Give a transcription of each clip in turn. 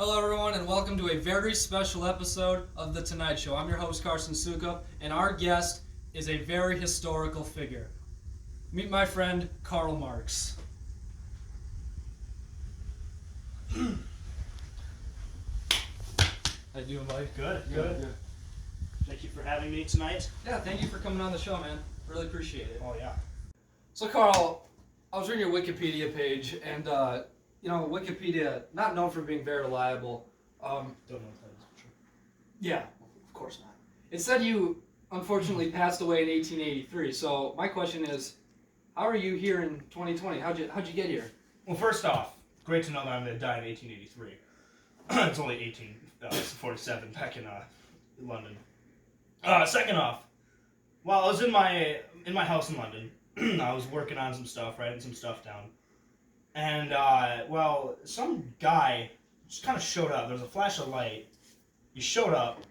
Hello, everyone, and welcome to a very special episode of The Tonight Show. I'm your host, Carson Sukup, and our guest is a very historical figure. Meet my friend, Karl Marx. How you doing, buddy? Good. Thank you for having me tonight. Yeah, thank you for coming on the show, man. Really appreciate it. Oh, yeah. So, Karl, I was reading your Wikipedia page, and, Wikipedia, not known for being very reliable. Don't know if that is true. Yeah, of course not. It said you unfortunately passed away in 1883. So my question is, how are you here in 2020? How'd you get here? Well, first off, great to know that I'm going to die in 1883. It's only 1847 back in London. Second off, while I was in my house in London, I was working on some stuff, writing some stuff down. And, some guy just kind of showed up. There was a flash of light. He showed up.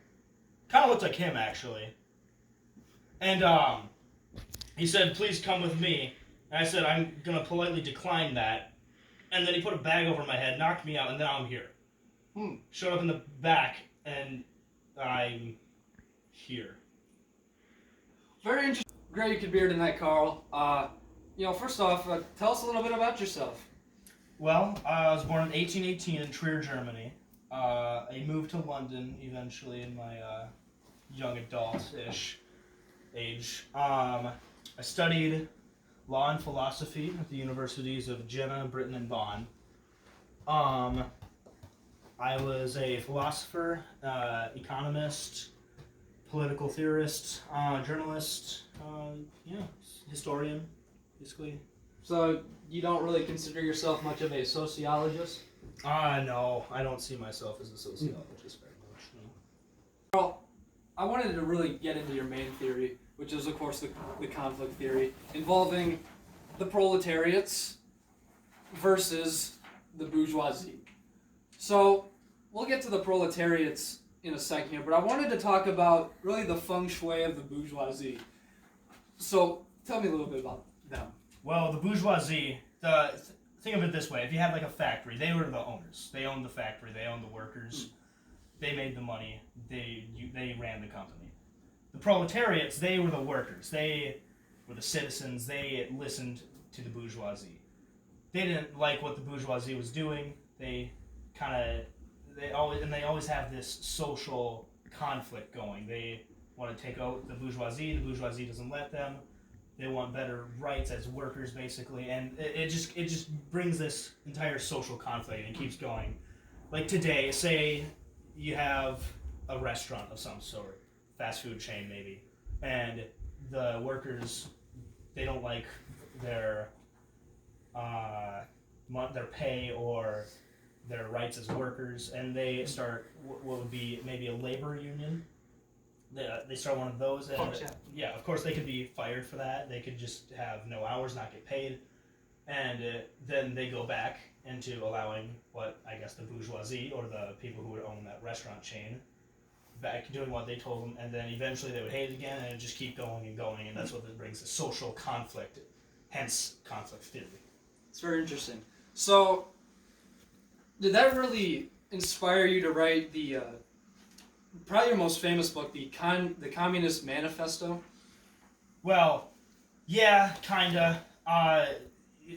Kind of looked like him, actually. And, he said, please come with me. And I said, I'm going to politely decline that. And then he put a bag over my head, knocked me out, and now I'm here. Showed up in the back, and I'm here. Very interesting. Great you could be here tonight, Karl. First off, tell us a little bit about yourself. Well, I was born in 1818 in Trier, Germany. I moved to London eventually in my young adult-ish age. I studied law and philosophy at the universities of Jena, Britain, and Bonn. I was a philosopher, economist, political theorist, journalist, historian, basically. So you don't really consider yourself much of a sociologist? No, I don't see myself as a sociologist very much, no. Karl, I wanted to really get into your main theory, which is, of course, the conflict theory, involving the proletariats versus the bourgeoisie. So, we'll get to the proletariats in a second here, but I wanted to talk about really the feng shui of the bourgeoisie. So, tell me a little bit about them. Well, the bourgeoisie, think of it this way. If you had like a factory, they were the owners. They owned the factory. They owned the workers. They made the money. They ran the company. The proletariats, they were the workers. They were the citizens. They listened to the bourgeoisie. They didn't like what the bourgeoisie was doing. They always have this social conflict going. They want to take out the bourgeoisie. The bourgeoisie doesn't let them. They want better rights as workers, basically, and it just brings this entire social conflict and it keeps going. Like today, say you have a restaurant of some sort, fast food chain maybe, and the workers, they don't like their pay or their rights as workers, and they start what would be maybe a labor union. They start one of those, and of course they could be fired for that. They could just have no hours, not get paid, and then they go back into allowing what I guess the bourgeoisie or the people who would own that restaurant chain back doing what they told them, and then eventually they would hate it again, and it would just keep going, and that's what brings the social conflict, hence conflict theory. It's very interesting. So, did that really inspire you to write the probably your most famous book, the Communist Manifesto? Well, yeah, kinda.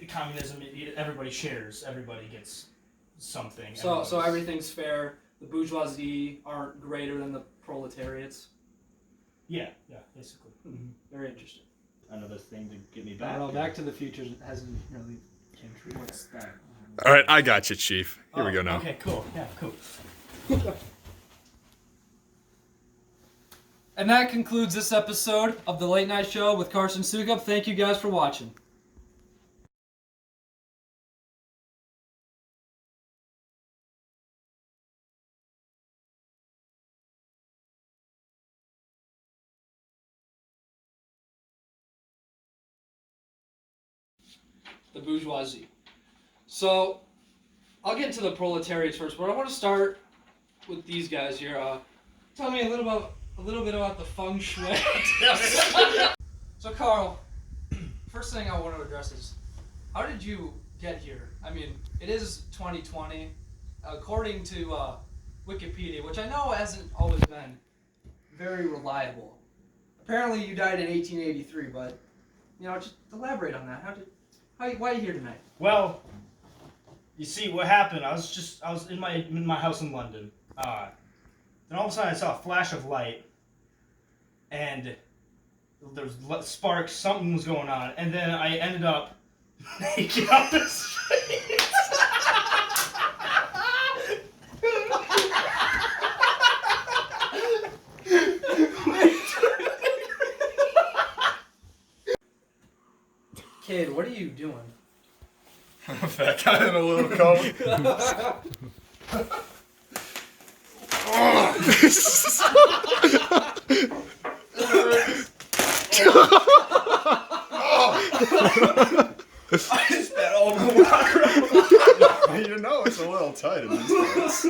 Communism, everybody shares. Everybody gets something. So everything's fair. The bourgeoisie aren't greater than the proletariats. Yeah, basically. Mm-hmm. Very interesting. Another thing to get me I back. don't know. Back to the Future hasn't really came true. What's that? All right, I got you, Chief. Here we go now. Okay, cool. Yeah, cool. And that concludes this episode of The Late Night Show with Carson Sukup. Thank you guys for watching. The bourgeoisie. So, I'll get into the proletariats first, but I want to start with these guys here. Tell me a little bit about the feng shui. So, Karl, first thing I want to address is, how did you get here? I mean, it is 2020. according to Wikipedia, which I know hasn't always been very reliable. Apparently, you died in 1883, but just elaborate on that. Why are you here tonight? Well, you see, what happened? I was in my house in London. Then all of a sudden, I saw a flash of light, and there was sparks. Something was going on, and then I ended up naked on the street. Kid, what are you doing? Fat guy in a little coat. I spent all my water. You know it's a little tight in these parts.